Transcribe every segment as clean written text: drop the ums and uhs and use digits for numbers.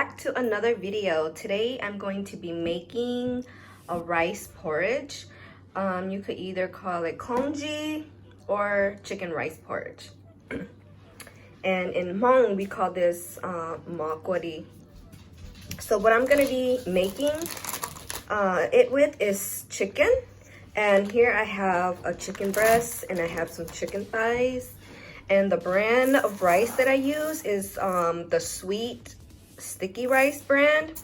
back to another video. Today I'm going to be making a rice porridge. You could either call it congee or chicken rice porridge. And in Hmong we call this makori. So what I'm gonna be making it with is chicken. And here I have a chicken breast and I have some chicken thighs. And the brand of rice that I use is the sweet sticky rice brand.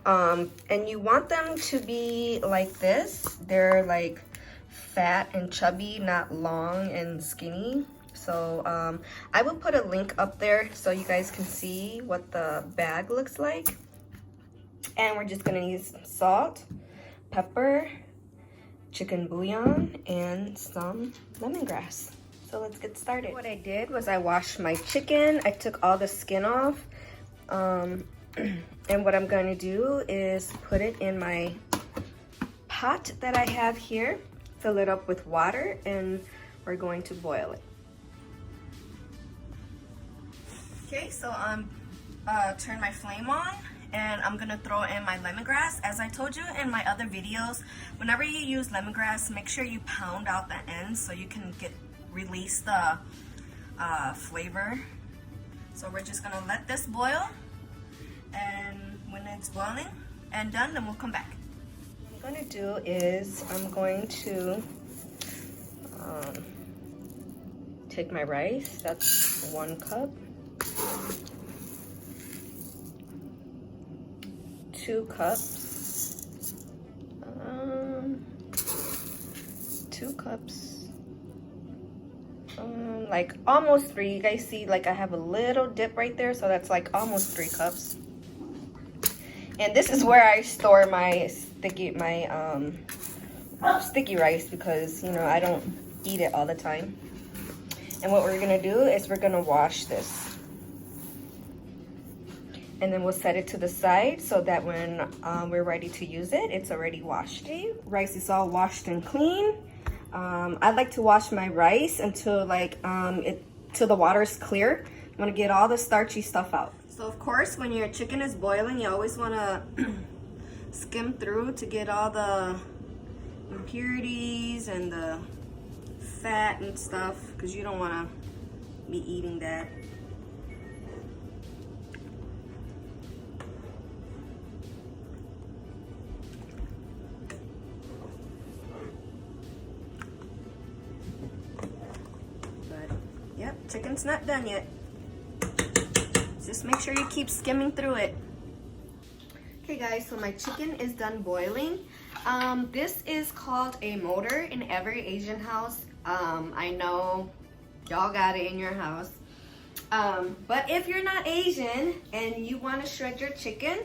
And you want them to be like this. They're like fat and chubby, not long and skinny. So I will put a link up there so you guys can see what the bag looks like. And we're just gonna use some salt, pepper, chicken bouillon, and some lemongrass. So let's get started. What I did was I washed my chicken. I took all the skin off. And what I'm going to do is put it in my pot that I have here, fill it up with water, and we're going to boil it. Okay, so turn my flame on. And I'm gonna throw in my lemongrass. As I told you in my other videos, whenever you use lemongrass, make sure you pound out the ends so you can release the flavor. So we're just gonna let this boil, and when it's boiling and done, then we'll come back. What I'm gonna do is I'm going to take my rice. That's 1 cup. 2 cups, 2 cups, like almost 3. You guys see, like I have a little dip right there, so that's like almost 3 cups. And this is where I store my sticky rice because, you know, I don't eat it all the time. And what we're gonna do is we're gonna wash this. And then we'll set it to the side so that when we're ready to use it, it's already washed. Okay, rice is all washed and clean. I like to wash my rice until till the water is clear. You want to get all the starchy stuff out. So of course, when your chicken is boiling, you always want to skim through to get all the impurities and the fat and stuff, because you don't want to be eating that. Yep, chicken's not done yet. Just make sure you keep skimming through it. Okay guys, so my chicken is done boiling. This is called a motor in every Asian house. I know y'all got it in your house. But if you're not Asian and you want to shred your chicken,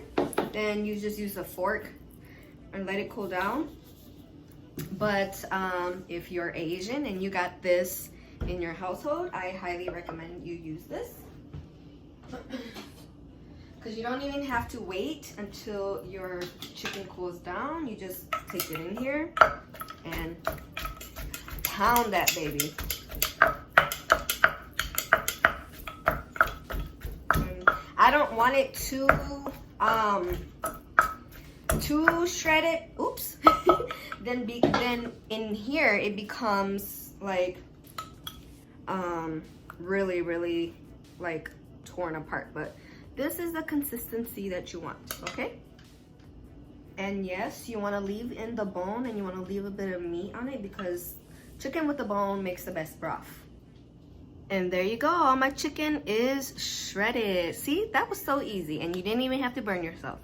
then you just use a fork and let it cool down. But if you're Asian and you got this in your household, I highly recommend you use this, because you don't even have to wait until your chicken cools down. You just take it in here and pound that baby. And I don't want it too shredded. Oops. then in here it becomes like really like torn apart. But this is the consistency that you want, okay? And yes, you want to leave in the bone and you want to leave a bit of meat on it, because chicken with the bone makes the best broth. And there you go, all my chicken is shredded. See, that was so easy, and you didn't even have to burn yourself.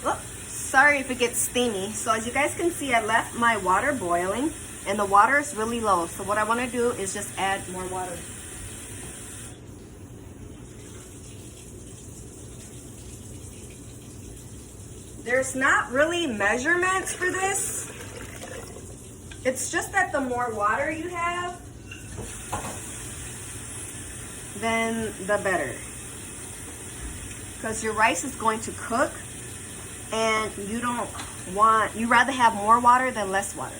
Oh, sorry if it gets steamy. So as you guys can see, I left my water boiling, and the water is really low. So what I want to do is just add more water. There's not really measurements for this. It's just that the more water you have, then the better. Because your rice is going to cook, and you rather have more water than less water.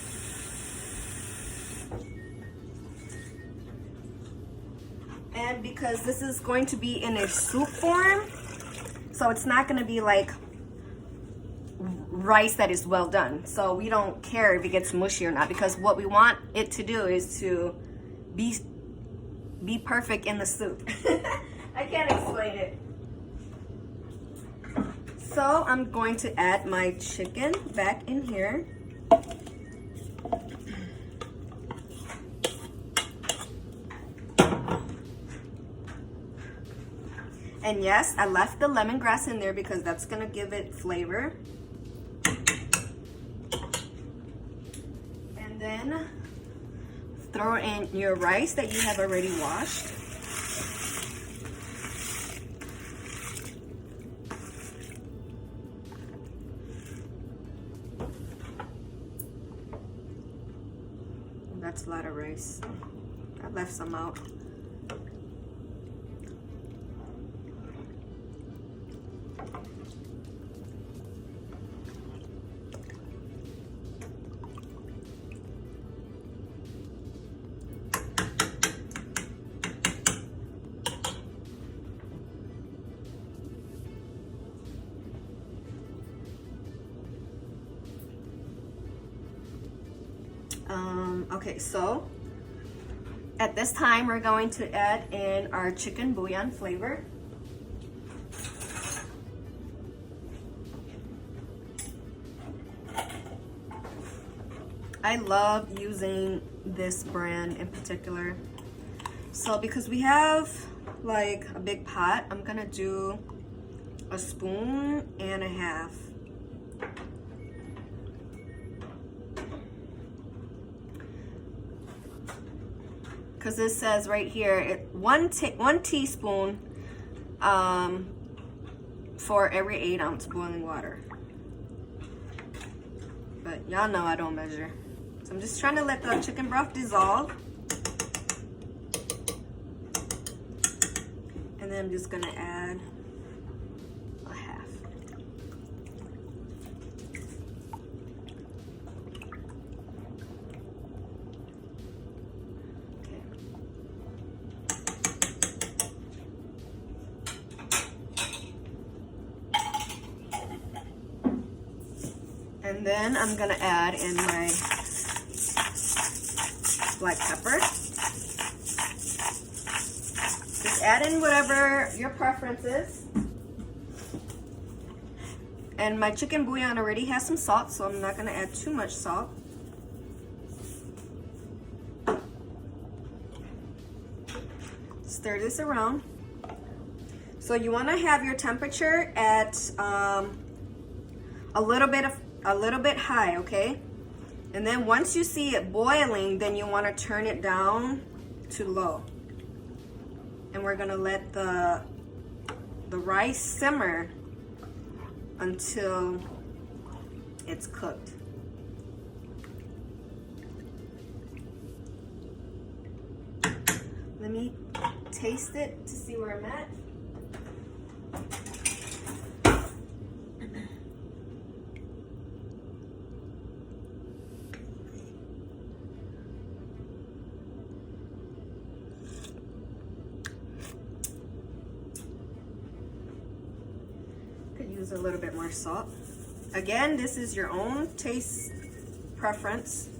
And because this is going to be in a soup form, So it's not gonna be like rice that is well done. So we don't care if it gets mushy or not, because what we want it to do is to be perfect in the soup. I can't explain it. So I'm going to add my chicken back in here. And yes, I left the lemongrass in there because that's gonna give it flavor. And then throw in your rice that you have already washed. That's a lot of rice. I left some out. Okay, so at this time we're going to add in our chicken bouillon flavor. I love using this brand in particular. So because we have like a big pot, I'm gonna do a spoon and a half. Because it says right here, one teaspoon for every 8 ounce boiling water. But y'all know I don't measure. So I'm just trying to let the chicken broth dissolve. And then I'm just gonna add a half. And then I'm gonna add in my black pepper. Just add in whatever your preference is. And my chicken bouillon already has some salt, so I'm not gonna add too much salt. Stir this around. So you wanna have your temperature at a little bit high, okay? And then once you see it boiling, then you want to turn it down to low. And we're gonna let the rice simmer until it's cooked. Let me taste it to see where I'm at. Use a little bit more salt. Again, this is your own taste preference.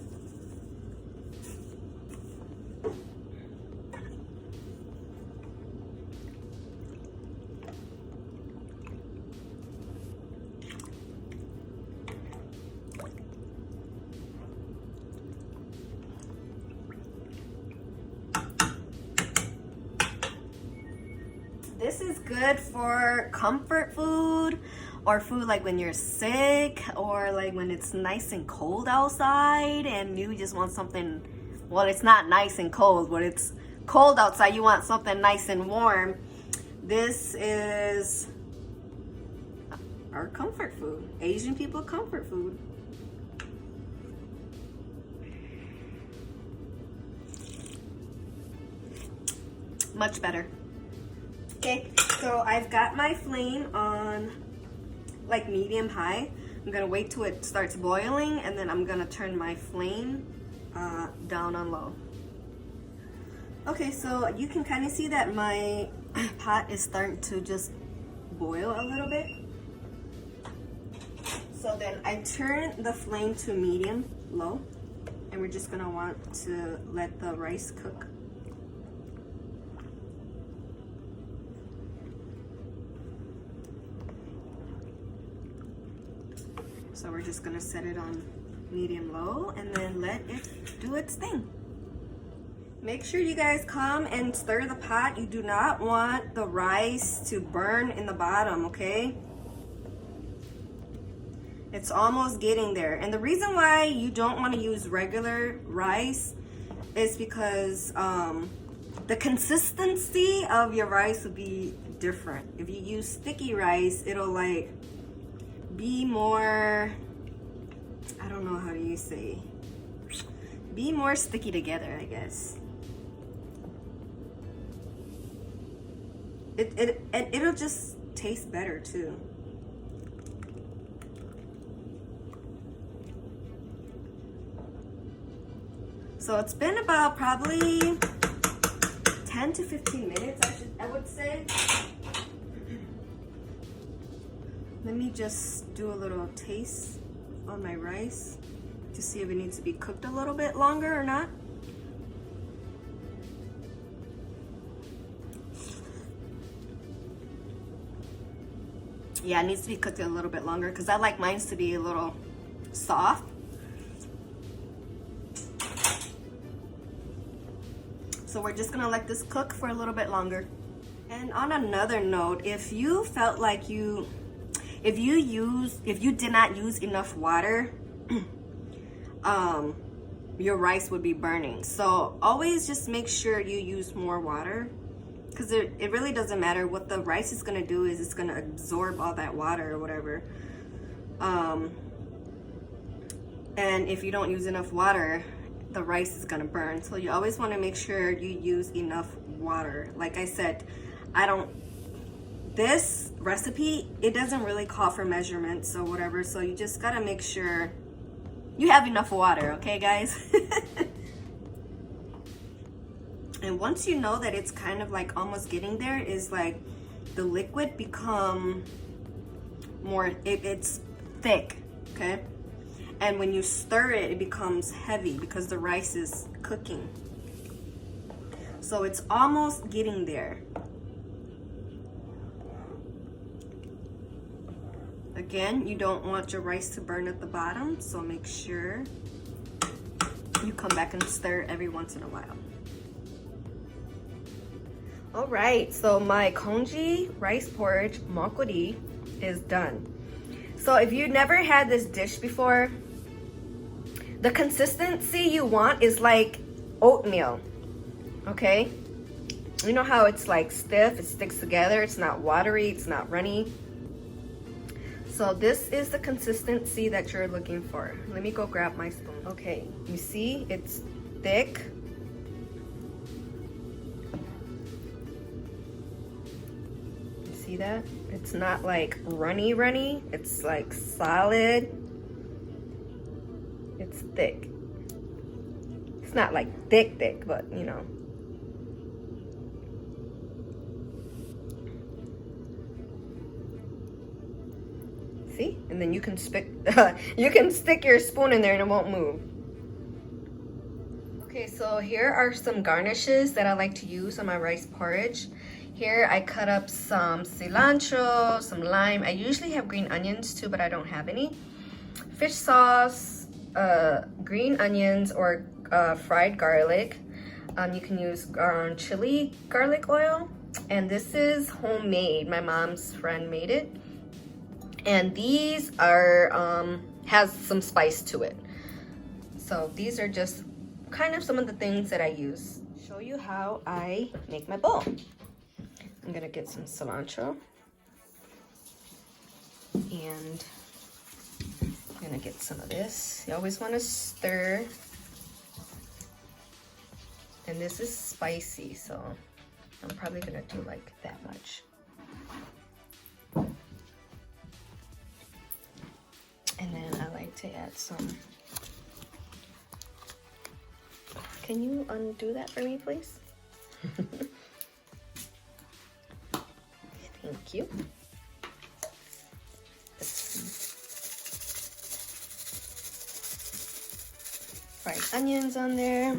This is good for comfort food, or food like when you're sick, or like when it's nice and cold outside and you just want something, well, it's not nice and cold, but it's cold outside, you want something nice and warm. This is our comfort food, Asian people comfort food. Much better. Okay, so I've got my flame on like medium high. I'm gonna wait till it starts boiling, and then I'm gonna turn my flame down on low. Okay, so you can kind of see that my pot is starting to just boil a little bit. So then I turn the flame to medium low, and we're just gonna want to let the rice cook. So we're just gonna set it on medium low and then let it do its thing. Make sure you guys come and stir the pot. You do not want the rice to burn in the bottom, okay? It's almost getting there. And the reason why you don't want to use regular rice is because the consistency of your rice will be different. If you use sticky rice, it'll like be more, I don't know, how do you say, be more sticky together, I guess. It'll just taste better too. So it's been about probably 10 to 15 minutes, I would say. Let me just do a little taste on my rice to see if it needs to be cooked a little bit longer or not. Yeah, it needs to be cooked a little bit longer because I like mine to be a little soft. So we're just gonna let this cook for a little bit longer. And on another note, if you felt like if you did not use enough water, your rice would be burning. So always just make sure you use more water, because it really doesn't matter. What the rice is gonna do is it's gonna absorb all that water or whatever. And if you don't use enough water, the rice is gonna burn. So you always want to make sure you use enough water. Like I said, this recipe, it doesn't really call for measurements or whatever, so you just gotta make sure you have enough water, okay guys? And once you know that it's kind of like almost getting there, is like the liquid become more, it's thick, okay? And when you stir it, it becomes heavy because the rice is cooking. So it's almost getting there. Again, you don't want your rice to burn at the bottom, so make sure you come back and stir every once in a while. All right, so my congee rice porridge makgeolli is done. So if you never had this dish before, the consistency you want is like oatmeal, okay? You know how it's like stiff, it sticks together, it's not watery, it's not runny. So this is the consistency that you're looking for. Let me go grab my spoon. Okay, you see it's thick. You see that? It's not like runny, it's like solid. It's thick. It's not like thick, but you know. See? And then you can stick your spoon in there and it won't move. Okay, so here are some garnishes that I like to use on my rice porridge. Here I cut up some cilantro, some lime. I usually have green onions too, but I don't have any. Fish sauce, green onions or fried garlic. You can use chili garlic oil, and this is homemade. My mom's friend made it, and these are has some spice to it. So these are just kind of some of the things that I use. Show you how I make my bowl. I'm gonna get some cilantro, and I'm gonna get some of this. You always want to stir, and this is spicy, so I'm probably gonna do like that much. And then I like to add some. Can you undo that for me, please? Thank you. fried onions on there.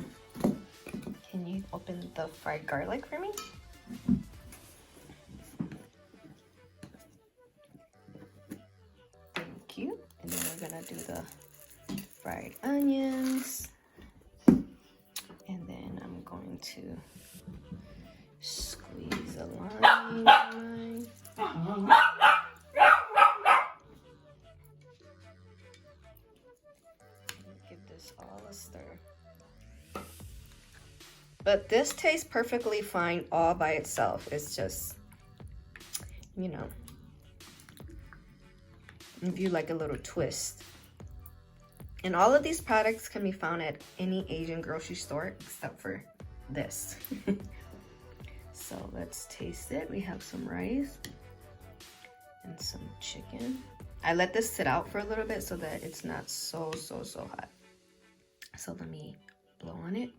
Can you open the fried garlic for me? Thank you. And then we're gonna do the fried onions. And then I'm going to squeeze a lime. Give this all a stir. But this tastes perfectly fine all by itself. It's just, you know, if you like a little twist. And all of these products can be found at any Asian grocery store except for this. So let's taste it. We have some rice and some chicken. I let this sit out for a little bit so that it's not so hot. So let me blow on it.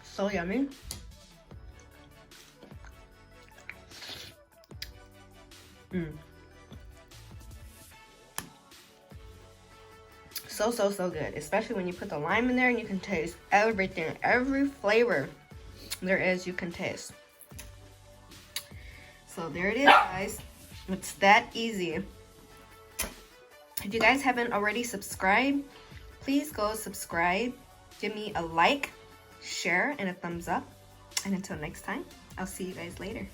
So yummy. So good, especially when you put the lime in there and you can taste everything, every flavor there is, you can taste. So there it is, guys. It's that easy. If you guys haven't already subscribed, please go subscribe. Give me a like, share, and a thumbs up. And until next time, I'll see you guys later.